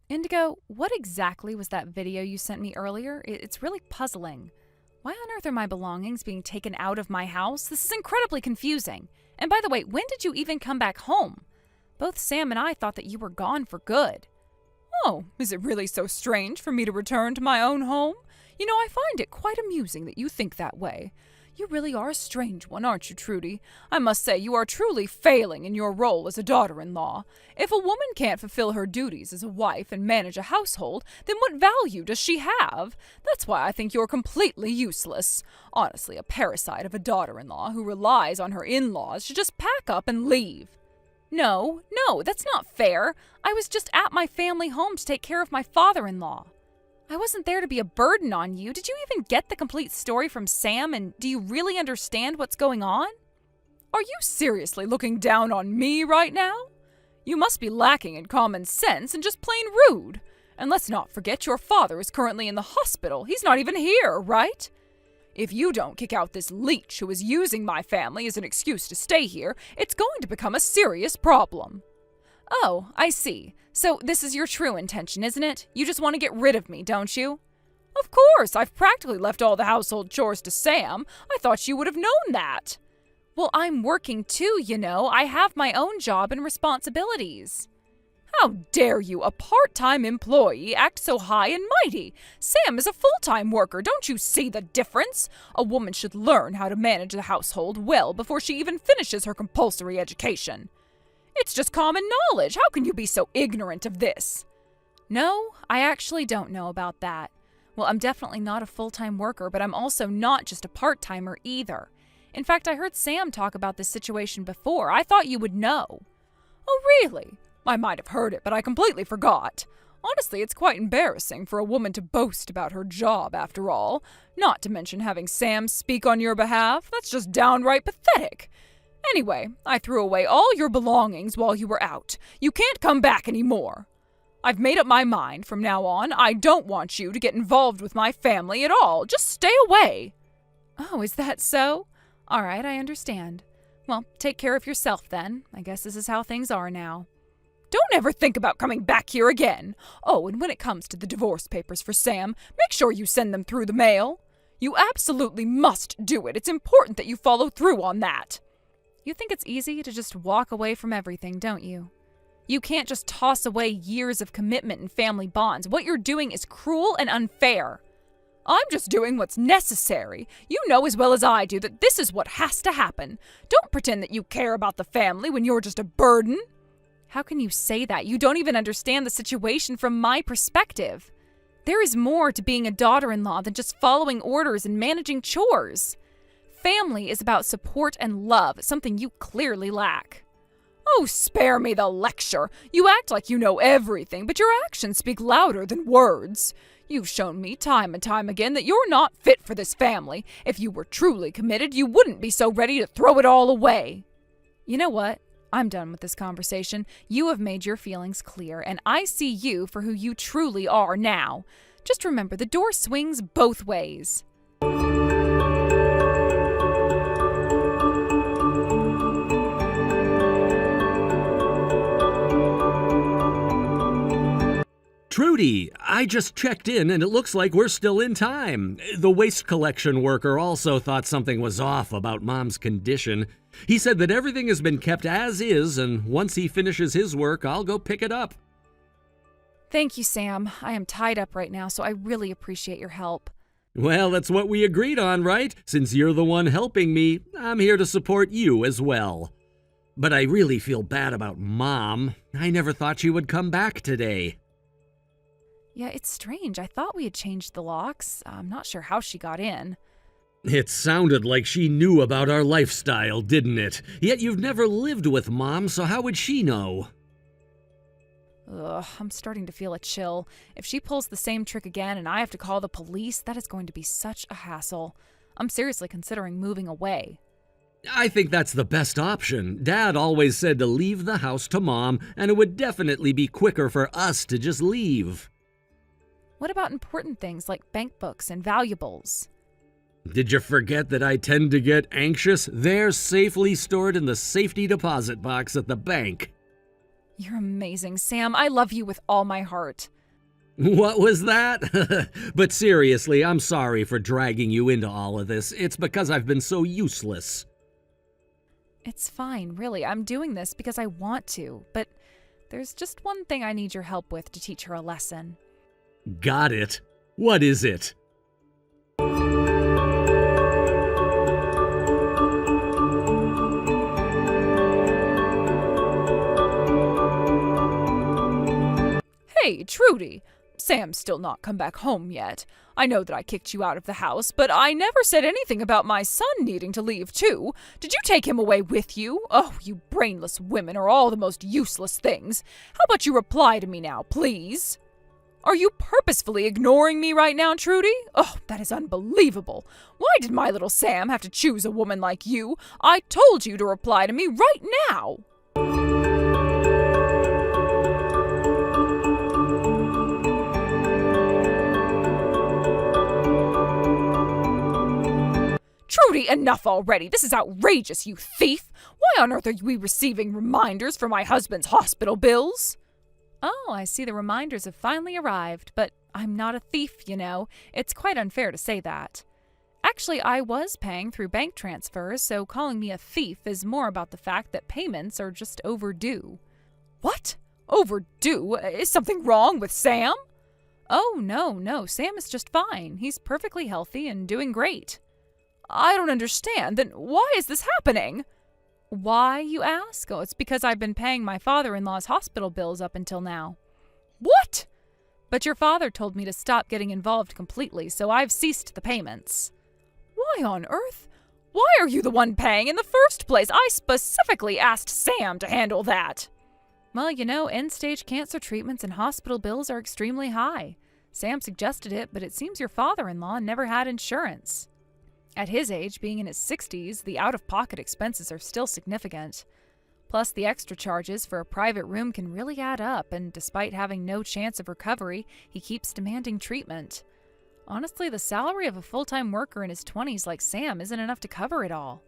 Indigo, what exactly was that video you sent me earlier? It's really puzzling. Why on earth are my belongings being taken out of my house? This is incredibly confusing. And by the way, when did you even come back home? Both Sam and I thought that you were gone for good. Oh, is it really so strange for me to return to my own home? You know, I find it quite amusing that you think that way. You really are a strange one, aren't you, Trudy? I must say you are truly failing in your role as a daughter-in-law. If a woman can't fulfill her duties as a wife and manage a household, then what value does she have? That's why I think you're completely useless. Honestly, a parasite of a daughter-in-law who relies on her in-laws should just pack up and leave. No, that's not fair. I was just at my family home to take care of my father-in-law. I wasn't there to be a burden on you. Did you even get the complete story from Sam, and do you really understand what's going on? Are you seriously looking down on me right now? You must be lacking in common sense and just plain rude. And let's not forget your father is currently in the hospital. He's not even here, right? If you don't kick out this leech who is using my family as an excuse to stay here, it's going to become a serious problem. Oh, I see. So this is your true intention, isn't it? You just want to get rid of me, don't you? Of course, I've practically left all the household chores to Sam. I thought you would have known that. Well, I'm working too, you know. I have my own job and responsibilities. How dare you, a part-time employee, act so high and mighty? Sam is a full-time worker. Don't you see the difference? A woman should learn how to manage the household well before she even finishes her compulsory education. It's just common knowledge. How can you be so ignorant of this? No, I actually don't know about that. Well, I'm definitely not a full-time worker, but I'm also not just a part-timer either. In fact, I heard Sam talk about this situation before. I thought you would know. Oh, really? I might have heard it, but I completely forgot. Honestly, it's quite embarrassing for a woman to boast about her job, after all. Not to mention having Sam speak on your behalf. That's just downright pathetic. Anyway, I threw away all your belongings while you were out. You can't come back anymore. I've made up my mind from now on. I don't want you to get involved with my family at all. Just stay away. Oh, is that so? All right, I understand. Well, take care of yourself then. I guess this is how things are now. Don't ever think about coming back here again. Oh, and when it comes to the divorce papers for Sam, make sure you send them through the mail. You absolutely must do it. It's important that you follow through on that. You think it's easy to just walk away from everything, don't you? You can't just toss away years of commitment and family bonds. What you're doing is cruel and unfair. I'm just doing what's necessary. You know as well as I do that this is what has to happen. Don't pretend that you care about the family when you're just a burden. How can you say that? You don't even understand the situation from my perspective. There is more to being a daughter-in-law than just following orders and managing chores. Family is about support and love, something you clearly lack. Oh, spare me the lecture. You act like you know everything, but your actions speak louder than words. You've shown me time and time again that you're not fit for this family. If you were truly committed, you wouldn't be so ready to throw it all away. You know what? I'm done with this conversation. You have made your feelings clear, and I see you for who you truly are now. Just remember, the door swings both ways. Trudy, I just checked in and it looks like we're still in time. The waste collection worker also thought something was off about Mom's condition. He said that everything has been kept as is, and once he finishes his work, I'll go pick it up. Thank you, Sam. I am tied up right now, so I really appreciate your help. Well, that's what we agreed on, right? Since you're the one helping me, I'm here to support you as well. But I really feel bad about Mom. I never thought she would come back today. Yeah, it's strange. I thought we had changed the locks. I'm not sure how she got in. It sounded like she knew about our lifestyle, didn't it? Yet you've never lived with Mom, so how would she know? Ugh, I'm starting to feel a chill. If she pulls the same trick again and I have to call the police, that is going to be such a hassle. I'm seriously considering moving away. I think that's the best option. Dad always said to leave the house to Mom, and it would definitely be quicker for us to just leave. What about important things like bank books and valuables? Did you forget that I tend to get anxious? They're safely stored in the safety deposit box at the bank. You're amazing, Sam. I love you with all my heart. What was that? But seriously, I'm sorry for dragging you into all of this. It's because I've been so useless. It's fine, really. I'm doing this because I want to, but there's just one thing I need your help with to teach her a lesson. Got it. What is it? Hey, Trudy! Sam's still not come back home yet. I know that I kicked you out of the house, but I never said anything about my son needing to leave, too. Did you take him away with you? Oh, you brainless women are all the most useless things. How about you reply to me now, please? Are you purposefully ignoring me right now, Trudy? Oh, that is unbelievable. Why did my little Sam have to choose a woman like you? I told you to reply to me right now. Trudy, enough already. This is outrageous, you thief. Why on earth are we receiving reminders for my husband's hospital bills? Oh, I see the reminders have finally arrived, but I'm not a thief, you know. It's quite unfair to say that. Actually, I was paying through bank transfers, so calling me a thief is more about the fact that payments are just overdue. What? Overdue? Is something wrong with Sam? Oh, no. Sam is just fine. He's perfectly healthy and doing great. I don't understand. Then why is this happening? Why, you ask? Oh, it's because I've been paying my father-in-law's hospital bills up until now. What? But your father told me to stop getting involved completely, so I've ceased the payments. Why on earth? Why are you the one paying in the first place? I specifically asked Sam to handle that. Well, you know, end-stage cancer treatments and hospital bills are extremely high. Sam suggested it, but it seems your father-in-law never had insurance. At his age, being in his 60s, the out-of-pocket expenses are still significant. Plus, the extra charges for a private room can really add up, and despite having no chance of recovery, he keeps demanding treatment. Honestly, the salary of a full-time worker in his 20s like Sam isn't enough to cover it all.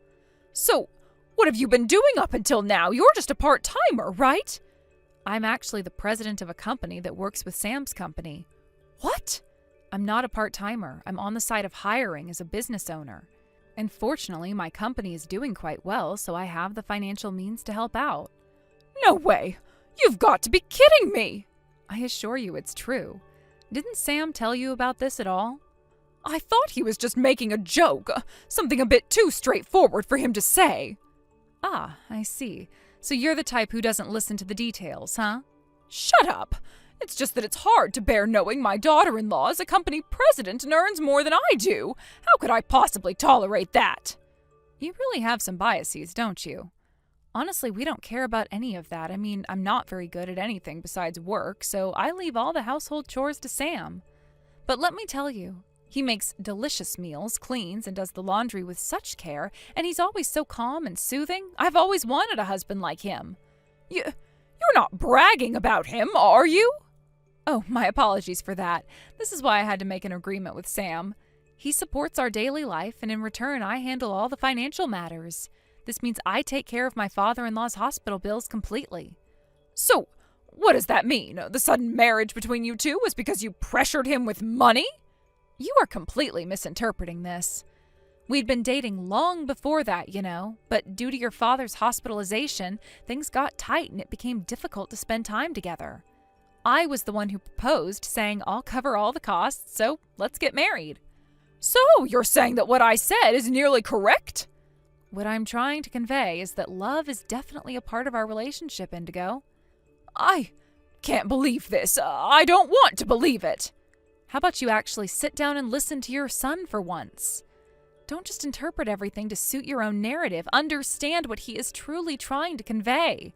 So, what have you been doing up until now? You're just a part-timer, right? I'm actually the president of a company that works with Sam's company. What? I'm not a part-timer. I'm on the side of hiring as a business owner. And fortunately, my company is doing quite well, so I have the financial means to help out. No way! You've got to be kidding me! I assure you it's true. Didn't Sam tell you about this at all? I thought he was just making a joke, something a bit too straightforward for him to say. Ah, I see. So you're the type who doesn't listen to the details, huh? Shut up! It's just that it's hard to bear knowing my daughter-in-law is a company president and earns more than I do. How could I possibly tolerate that? You really have some biases, don't you? Honestly, we don't care about any of that. I mean, I'm not very good at anything besides work, so I leave all the household chores to Sam. But let me tell you, he makes delicious meals, cleans, and does the laundry with such care, and he's always so calm and soothing. I've always wanted a husband like him. You're not bragging about him, are you? Oh, my apologies for that. This is why I had to make an agreement with Sam. He supports our daily life, and in return, I handle all the financial matters. This means I take care of my father-in-law's hospital bills completely. So, what does that mean? The sudden marriage between you two was because you pressured him with money? You are completely misinterpreting this. We'd been dating long before that, you know, but due to your father's hospitalization, things got tight and it became difficult to spend time together. I was the one who proposed, saying I'll cover all the costs, so let's get married. So, you're saying that what I said is nearly correct? What I'm trying to convey is that love is definitely a part of our relationship, Indigo. I can't believe this. I don't want to believe it. How about you actually sit down and listen to your son for once? Don't just interpret everything to suit your own narrative. Understand what he is truly trying to convey.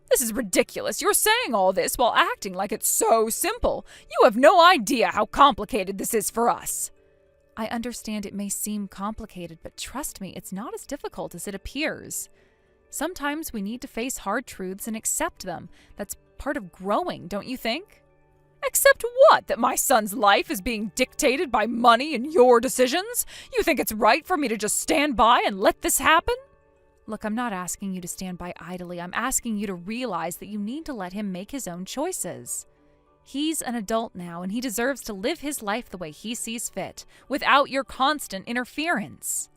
This is ridiculous. You're saying all this while acting like it's so simple. You have no idea how complicated this is for us. I understand it may seem complicated, but trust me, it's not as difficult as it appears. Sometimes we need to face hard truths and accept them. That's part of growing, don't you think? Accept what? That my son's life is being dictated by money and your decisions? You think it's right for me to just stand by and let this happen? Look, I'm not asking you to stand by idly. I'm asking you to realize that you need to let him make his own choices. He's an adult now, and he deserves to live his life the way he sees fit, without your constant interference.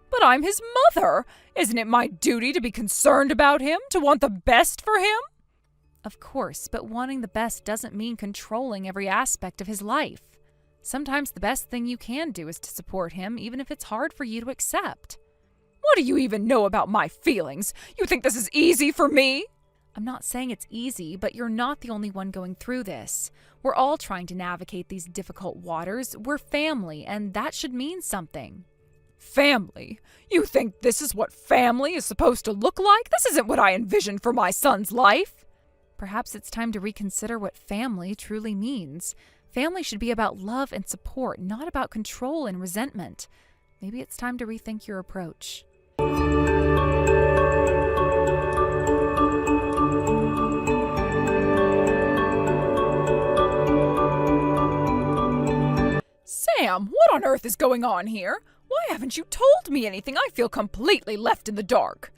But I'm his mother. Isn't it my duty to be concerned about him, to want the best for him? Of course, but wanting the best doesn't mean controlling every aspect of his life. Sometimes the best thing you can do is to support him, even if it's hard for you to accept. What do you even know about my feelings? You think this is easy for me? I'm not saying it's easy, but you're not the only one going through this. We're all trying to navigate these difficult waters. We're family, and that should mean something. Family? You think this is what family is supposed to look like? This isn't what I envisioned for my son's life. Perhaps it's time to reconsider what family truly means. Family should be about love and support, not about control and resentment. Maybe it's time to rethink your approach. Sam, what on earth is going on here? Why haven't you told me anything? I feel completely left in the dark.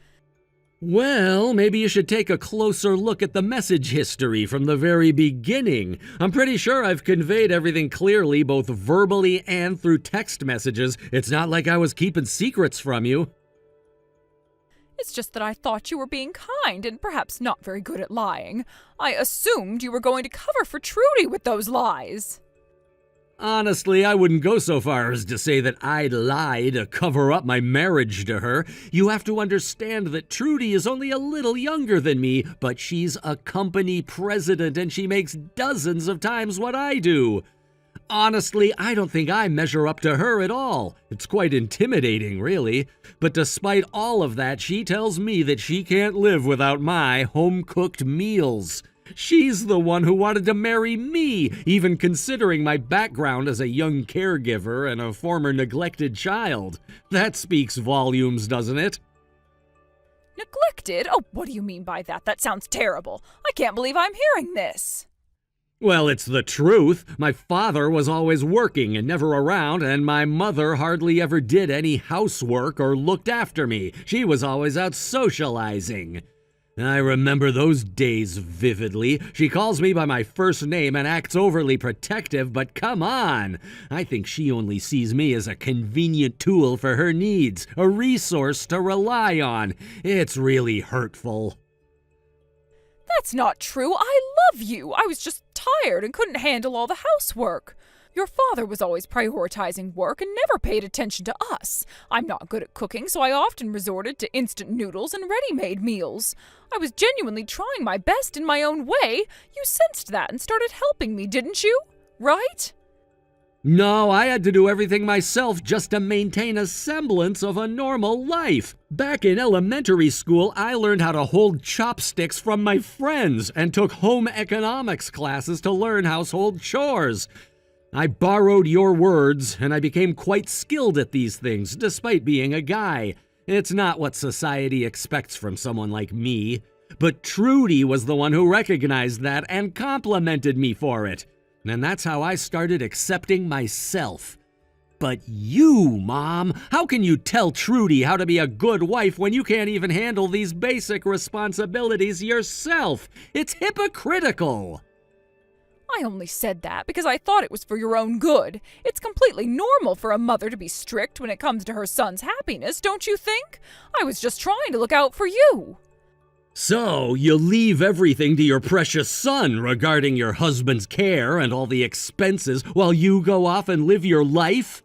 Well, maybe you should take a closer look at the message history from the very beginning. I'm pretty sure I've conveyed everything clearly, both verbally and through text messages. It's not like I was keeping secrets from you. It's just that I thought you were being kind and perhaps not very good at lying. I assumed you were going to cover for Trudy with those lies. Honestly, I wouldn't go so far as to say that I'd lie to cover up my marriage to her. You have to understand that Trudy is only a little younger than me, but she's a company president and she makes dozens of times what I do. Honestly, I don't think I measure up to her at all. It's quite intimidating, really. But despite all of that, she tells me that she can't live without my home-cooked meals. She's the one who wanted to marry me, even considering my background as a young caregiver and a former neglected child. That speaks volumes, doesn't it? Neglected? Oh, what do you mean by that? That sounds terrible. I can't believe I'm hearing this. Well, it's the truth. My father was always working and never around, and my mother hardly ever did any housework or looked after me. She was always out socializing. I remember those days vividly. She calls me by my first name and acts overly protective, but come on! I think she only sees me as a convenient tool for her needs, a resource to rely on. It's really hurtful. That's not true. I love you. I was just tired and couldn't handle all the housework. Your father was always prioritizing work and never paid attention to us. I'm not good at cooking, so I often resorted to instant noodles and ready-made meals. I was genuinely trying my best in my own way. You sensed that and started helping me, didn't you? Right? No, I had to do everything myself just to maintain a semblance of a normal life. Back in elementary school, I learned how to hold chopsticks from my friends and took home economics classes to learn household chores. I borrowed your words, and I became quite skilled at these things, despite being a guy. It's not what society expects from someone like me. But Trudy was the one who recognized that and complimented me for it. And that's how I started accepting myself. But you, Mom, how can you tell Trudy how to be a good wife when you can't even handle these basic responsibilities yourself? It's hypocritical. I only said that because I thought it was for your own good. It's completely normal for a mother to be strict when it comes to her son's happiness, don't you think? I was just trying to look out for you. So, you leave everything to your precious son regarding your husband's care and all the expenses while you go off and live your life?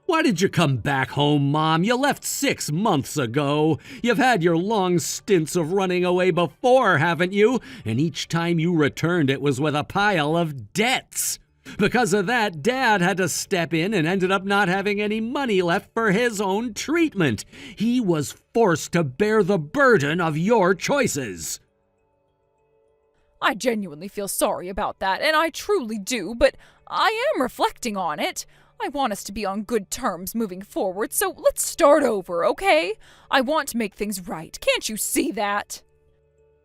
Why did you come back home, Mom? You left 6 months ago. You've had your long stints of running away before, haven't you? And each time you returned, it was with a pile of debts. Because of that, Dad had to step in and ended up not having any money left for his own treatment. He was forced to bear the burden of your choices. I genuinely feel sorry about that, and I truly do, but I am reflecting on it. I want us to be on good terms moving forward, so let's start over, okay? I want to make things right. Can't you see that?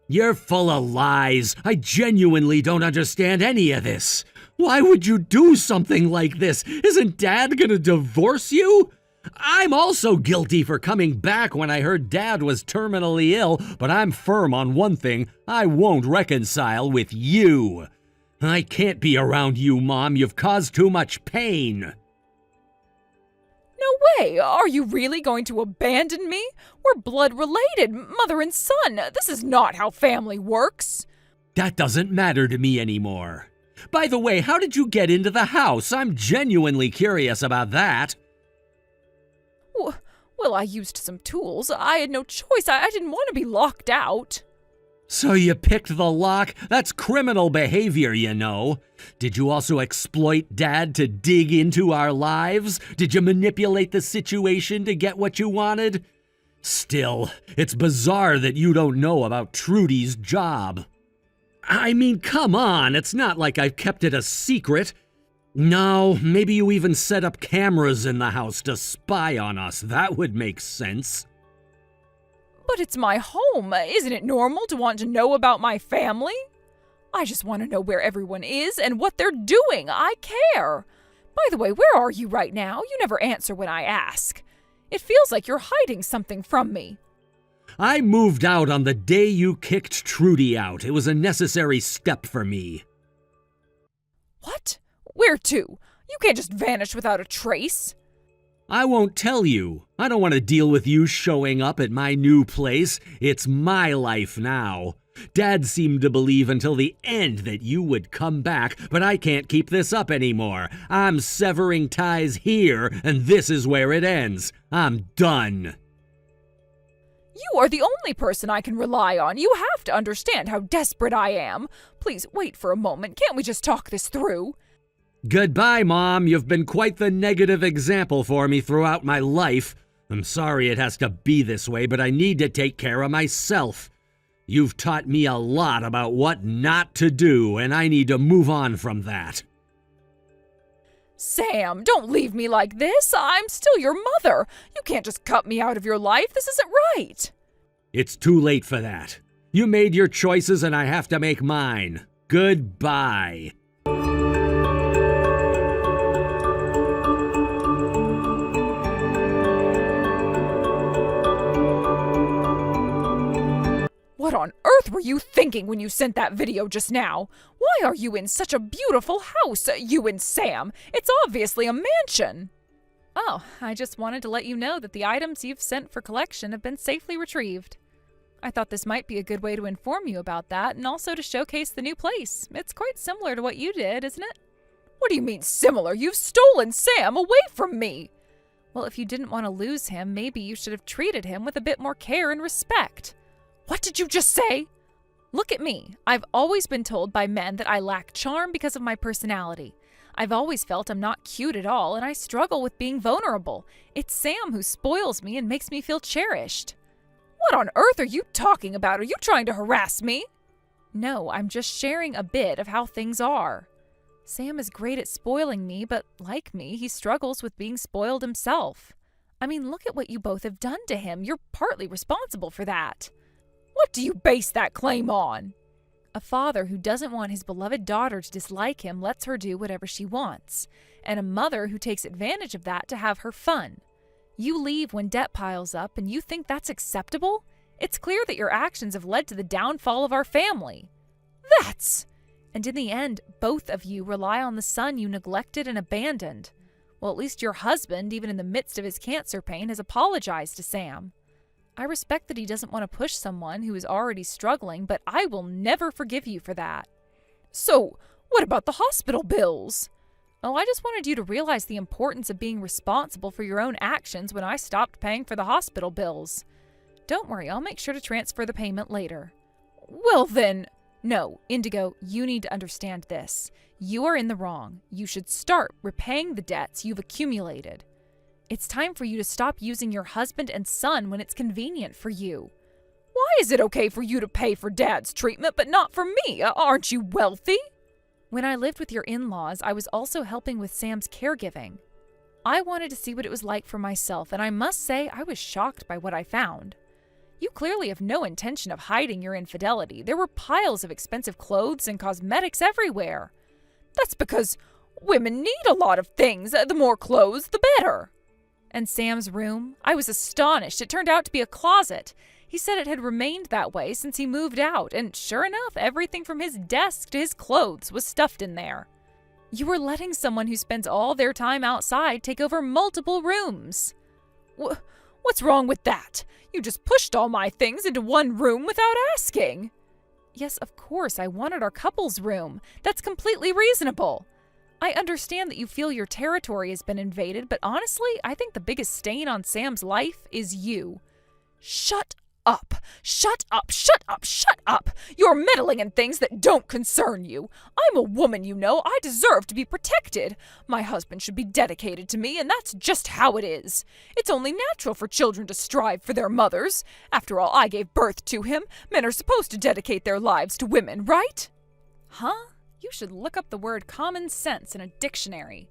You're full of lies. I genuinely don't understand any of this. Why would you do something like this? Isn't Dad gonna divorce you? I'm also guilty for coming back when I heard Dad was terminally ill, but I'm firm on one thing. I won't reconcile with you. I can't be around you, Mom. You've caused too much pain. No way! Are you really going to abandon me? We're blood-related, mother and son. This is not how family works. That doesn't matter to me anymore. By the way, how did you get into the house? I'm genuinely curious about that. Well, I used some tools. I had no choice. I didn't want to be locked out. So you picked the lock? That's criminal behavior, you know. Did you also exploit Dad to dig into our lives? Did you manipulate the situation to get what you wanted? Still, it's bizarre that you don't know about Trudy's job. I mean, come on, it's not like I've kept it a secret. No, maybe you even set up cameras in the house to spy on us. That would make sense. But it's my home. Isn't it normal to want to know about my family? I just want to know where everyone is and what they're doing. I care. By the way, where are you right now? You never answer when I ask. It feels like you're hiding something from me. I moved out on the day you kicked Trudy out. It was a necessary step for me. What? Where to? You can't just vanish without a trace. I won't tell you. I don't want to deal with you showing up at my new place. It's my life now. Dad seemed to believe until the end that you would come back, but I can't keep this up anymore. I'm severing ties here, and this is where it ends. I'm done. You are the only person I can rely on. You have to understand how desperate I am. Please wait for a moment. Can't we just talk this through? Goodbye, Mom. You've been quite the negative example for me throughout my life. I'm sorry it has to be this way, but I need to take care of myself. You've taught me a lot about what not to do, and I need to move on from that. Sam, don't leave me like this. I'm still your mother. You can't just cut me out of your life. This isn't right. It's too late for that. You made your choices, and I have to make mine. Goodbye. What on earth were you thinking when you sent that video just now? Why are you in such a beautiful house, you and Sam? It's obviously a mansion. Oh, I just wanted to let you know that the items you've sent for collection have been safely retrieved. I thought this might be a good way to inform you about that and also to showcase the new place. It's quite similar to what you did, isn't it? What do you mean similar? You've stolen Sam away from me. Well, if you didn't want to lose him, maybe you should have treated him with a bit more care and respect. What did you just say? Look at me. I've always been told by men that I lack charm because of my personality. I've always felt I'm not cute at all, and I struggle with being vulnerable. It's Sam who spoils me and makes me feel cherished. What on earth are you talking about? Are you trying to harass me? No, I'm just sharing a bit of how things are. Sam is great at spoiling me, but like me, he struggles with being spoiled himself. I mean, look at what you both have done to him. You're partly responsible for that. What do you base that claim on? A father who doesn't want his beloved daughter to dislike him lets her do whatever she wants, and a mother who takes advantage of that to have her fun. You leave when debt piles up, and you think that's acceptable? It's clear that your actions have led to the downfall of our family. And in the end, both of you rely on the son you neglected and abandoned. Well, at least your husband, even in the midst of his cancer pain, has apologized to Sam. I respect that he doesn't want to push someone who is already struggling, but I will never forgive you for that. So, what about the hospital bills? Oh, I just wanted you to realize the importance of being responsible for your own actions when I stopped paying for the hospital bills. Don't worry, I'll make sure to transfer the payment later. Well then... No, Indigo, you need to understand this. You are in the wrong. You should start repaying the debts you've accumulated. It's time for you to stop using your husband and son when it's convenient for you. Why is it okay for you to pay for Dad's treatment but not for me? Aren't you wealthy? When I lived with your in-laws, I was also helping with Sam's caregiving. I wanted to see what it was like for myself, and I must say I was shocked by what I found. You clearly have no intention of hiding your infidelity. There were piles of expensive clothes and cosmetics everywhere. That's because women need a lot of things. The more clothes, the better. And Sam's room? I was astonished. It turned out to be a closet. He said it had remained that way since he moved out, and sure enough, everything from his desk to his clothes was stuffed in there. You were letting someone who spends all their time outside take over multiple rooms. What's wrong with that? You just pushed all my things into one room without asking. Yes, of course, I wanted our couple's room. That's completely reasonable. I understand that you feel your territory has been invaded, but honestly, I think the biggest stain on Sam's life is you. Shut up! Shut up! Shut up! Shut up! You're meddling in things that don't concern you. I'm a woman, you know. I deserve to be protected. My husband should be dedicated to me, and that's just how it is. It's only natural for children to strive for their mothers. After all, I gave birth to him. Men are supposed to dedicate their lives to women, right? Huh? You should look up the word common sense in a dictionary.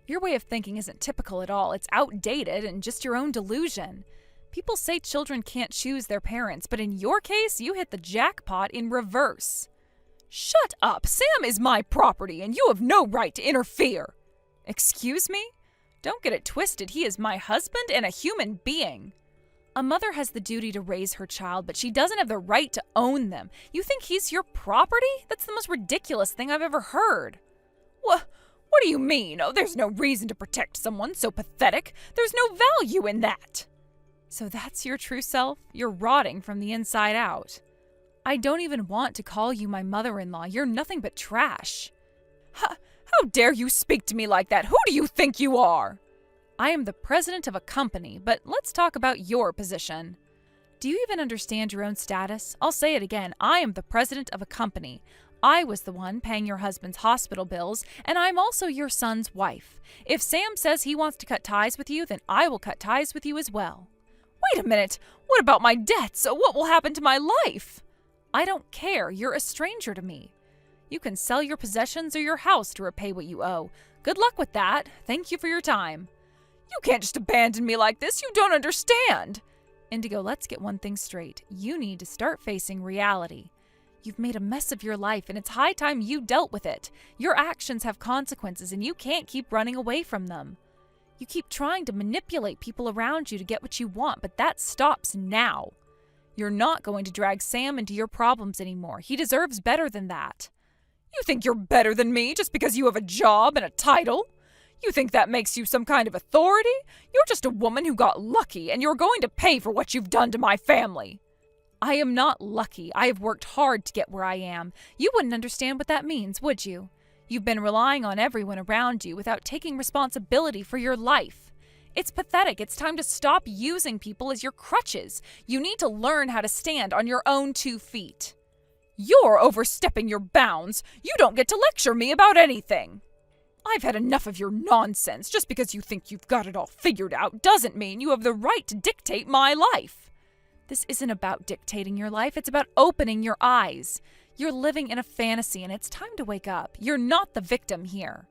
Your way of thinking isn't typical at all. It's outdated and just your own delusion. People say children can't choose their parents, but in your case, you hit the jackpot in reverse. Shut up! Sam is my property, and you have no right to interfere. Excuse me? Don't get it twisted. He is my husband and a human being. A mother has the duty to raise her child, but she doesn't have the right to own them. You think he's your property? That's the most ridiculous thing I've ever heard. What do you mean? Oh, there's no reason to protect someone so pathetic. There's no value in that. So that's your true self? You're rotting from the inside out. I don't even want to call you my mother-in-law. You're nothing but trash. How dare you speak to me like that? Who do you think you are? I am the president of a company, but let's talk about your position. Do you even understand your own status? I'll say it again. I am the president of a company. I was the one paying your husband's hospital bills, and I'm also your son's wife. If Sam says he wants to cut ties with you, then I will cut ties with you as well. Wait a minute. What about my debts? What will happen to my life? I don't care. You're a stranger to me. You can sell your possessions or your house to repay what you owe. Good luck with that. Thank you for your time. You can't just abandon me like this. You don't understand. Indigo, let's get one thing straight. You need to start facing reality. You've made a mess of your life, and it's high time you dealt with it. Your actions have consequences, and you can't keep running away from them. You keep trying to manipulate people around you to get what you want, but that stops now. You're not going to drag Sam into your problems anymore. He deserves better than that. You think you're better than me just because you have a job and a title? You think that makes you some kind of authority? You're just a woman who got lucky, and you're going to pay for what you've done to my family. I am not lucky. I have worked hard to get where I am. You wouldn't understand what that means, would you? You've been relying on everyone around you without taking responsibility for your life. It's pathetic. It's time to stop using people as your crutches. You need to learn how to stand on your own 2 feet. You're overstepping your bounds. You don't get to lecture me about anything. I've had enough of your nonsense. Just because you think you've got it all figured out doesn't mean you have the right to dictate my life. This isn't about dictating your life. It's about opening your eyes. You're living in a fantasy, and it's time to wake up. You're not the victim here.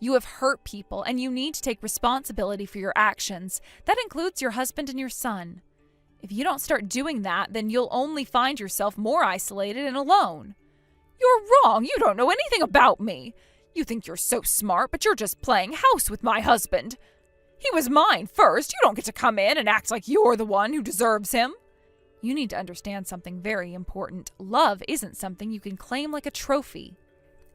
You have hurt people, and you need to take responsibility for your actions. That includes your husband and your son. If you don't start doing that, then you'll only find yourself more isolated and alone. You're wrong. You don't know anything about me. You think you're so smart, but you're just playing house with my husband. He was mine first. You don't get to come in and act like you're the one who deserves him. You need to understand something very important. Love isn't something you can claim like a trophy.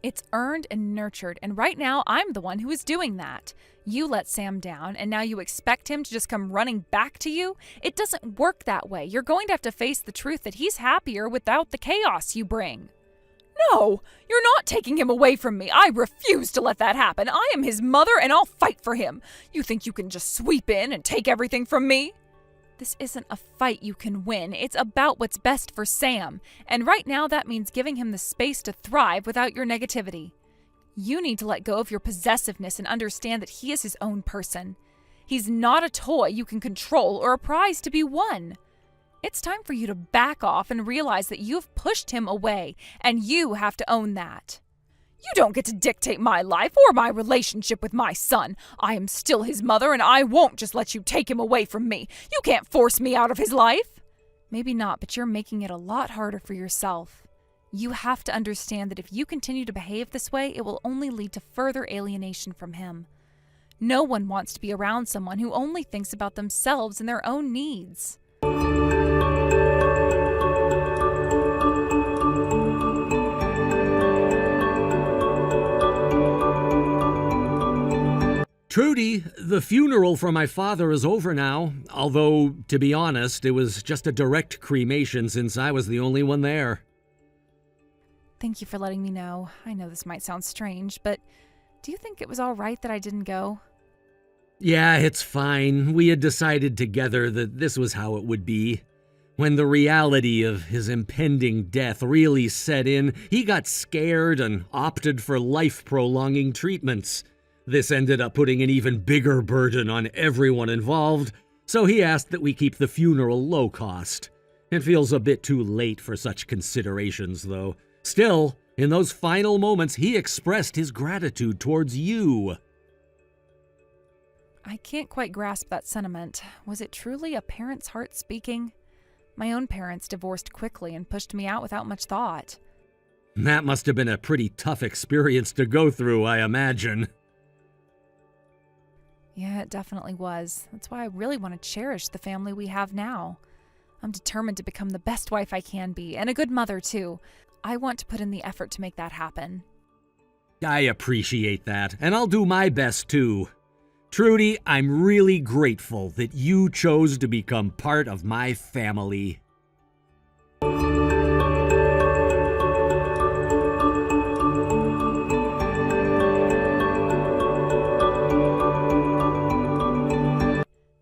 It's earned and nurtured, and right now I'm the one who is doing that. You let Sam down, and now you expect him to just come running back to you? It doesn't work that way. You're going to have to face the truth that he's happier without the chaos you bring. No, you're not taking him away from me. I refuse to let that happen. I am his mother, and I'll fight for him. You think you can just sweep in and take everything from me? This isn't a fight you can win. It's about what's best for Sam. And right now that means giving him the space to thrive without your negativity. You need to let go of your possessiveness and understand that he is his own person. He's not a toy you can control or a prize to be won. It's time for you to back off and realize that you've pushed him away, and you have to own that. You don't get to dictate my life or my relationship with my son. I am still his mother, and I won't just let you take him away from me. You can't force me out of his life. Maybe not, but you're making it a lot harder for yourself. You have to understand that if you continue to behave this way, it will only lead to further alienation from him. No one wants to be around someone who only thinks about themselves and their own needs. Trudy, the funeral for my father is over now, although, to be honest, it was just a direct cremation since I was the only one there. Thank you for letting me know. I know this might sound strange, but do you think it was all right that I didn't go? Yeah, it's fine. We had decided together that this was how it would be. When the reality of his impending death really set in, he got scared and opted for life-prolonging treatments. This ended up putting an even bigger burden on everyone involved, so he asked that we keep the funeral low cost. It feels a bit too late for such considerations, though. Still, in those final moments, he expressed his gratitude towards you. I can't quite grasp that sentiment. Was it truly a parent's heart speaking? My own parents divorced quickly and pushed me out without much thought. That must have been a pretty tough experience to go through, I imagine. Yeah, it definitely was. That's why I really want to cherish the family we have now. I'm determined to become the best wife I can be, and a good mother, too. I want to put in the effort to make that happen. I appreciate that, and I'll do my best, too. Trudy, I'm really grateful that you chose to become part of my family.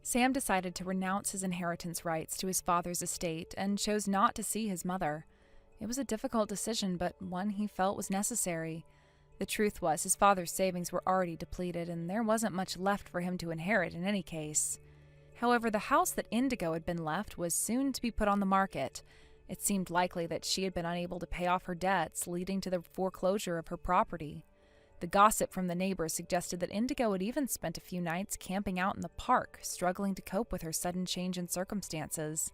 Sam decided to renounce his inheritance rights to his father's estate and chose not to see his mother. It was a difficult decision, but one he felt was necessary. The truth was, his father's savings were already depleted, and there wasn't much left for him to inherit in any case. However, the house that Indigo had been left was soon to be put on the market. It seemed likely that she had been unable to pay off her debts, leading to the foreclosure of her property. The gossip from the neighbors suggested that Indigo had even spent a few nights camping out in the park, struggling to cope with her sudden change in circumstances.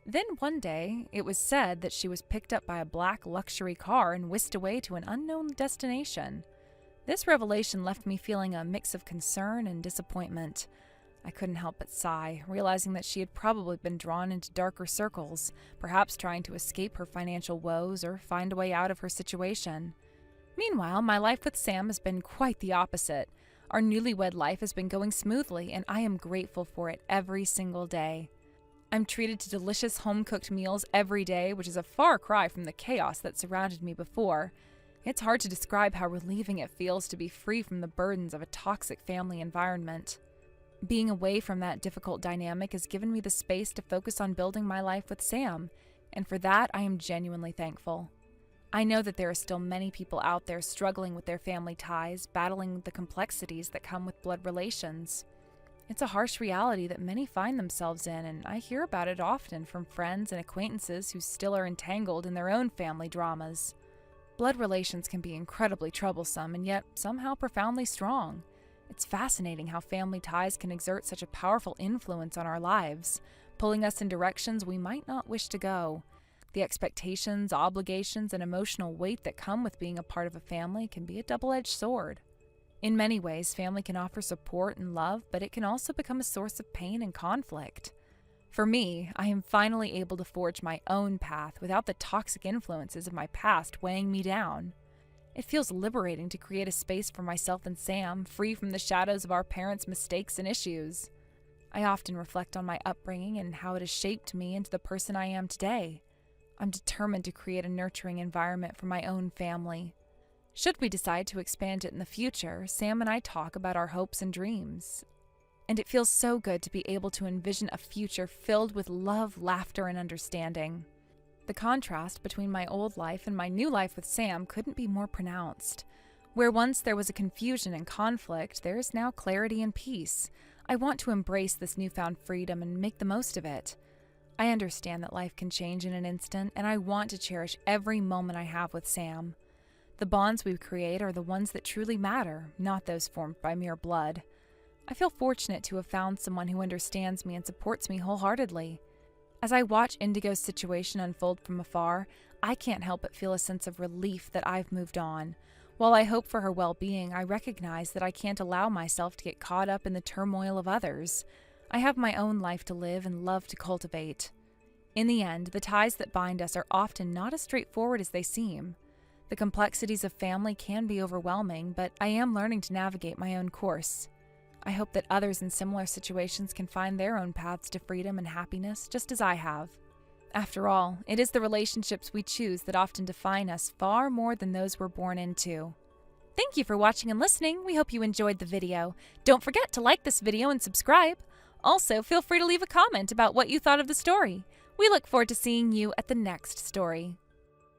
Then one day, it was said that she was picked up by a black luxury car and whisked away to an unknown destination. This revelation left me feeling a mix of concern and disappointment. I couldn't help but sigh, realizing that she had probably been drawn into darker circles, perhaps trying to escape her financial woes or find a way out of her situation. Meanwhile, my life with Sam has been quite the opposite. Our newlywed life has been going smoothly, and I am grateful for it every single day. I'm treated to delicious home-cooked meals every day, which is a far cry from the chaos that surrounded me before. It's hard to describe how relieving it feels to be free from the burdens of a toxic family environment. Being away from that difficult dynamic has given me the space to focus on building my life with Sam, and for that I am genuinely thankful. I know that there are still many people out there struggling with their family ties, battling the complexities that come with blood relations. It's a harsh reality that many find themselves in, and I hear about it often from friends and acquaintances who still are entangled in their own family dramas. Blood relations can be incredibly troublesome and yet somehow profoundly strong. It's fascinating how family ties can exert such a powerful influence on our lives, pulling us in directions we might not wish to go. The expectations, obligations, and emotional weight that come with being a part of a family can be a double-edged sword. In many ways, family can offer support and love, but it can also become a source of pain and conflict. For me, I am finally able to forge my own path without the toxic influences of my past weighing me down. It feels liberating to create a space for myself and Sam, free from the shadows of our parents' mistakes and issues. I often reflect on my upbringing and how it has shaped me into the person I am today. I'm determined to create a nurturing environment for my own family. Should we decide to expand it in the future, Sam and I talk about our hopes and dreams. And it feels so good to be able to envision a future filled with love, laughter, and understanding. The contrast between my old life and my new life with Sam couldn't be more pronounced. Where once there was a confusion and conflict, there is now clarity and peace. I want to embrace this newfound freedom and make the most of it. I understand that life can change in an instant, and I want to cherish every moment I have with Sam. The bonds we create are the ones that truly matter, not those formed by mere blood. I feel fortunate to have found someone who understands me and supports me wholeheartedly. As I watch Indigo's situation unfold from afar, I can't help but feel a sense of relief that I've moved on. While I hope for her well-being, I recognize that I can't allow myself to get caught up in the turmoil of others. I have my own life to live and love to cultivate. In the end, the ties that bind us are often not as straightforward as they seem. The complexities of family can be overwhelming, but I am learning to navigate my own course. I hope that others in similar situations can find their own paths to freedom and happiness, just as I have. After all, it is the relationships we choose that often define us far more than those we're born into. Thank you for watching and listening. We hope you enjoyed the video. Don't forget to like this video and subscribe. Also, feel free to leave a comment about what you thought of the story. We look forward to seeing you at the next story.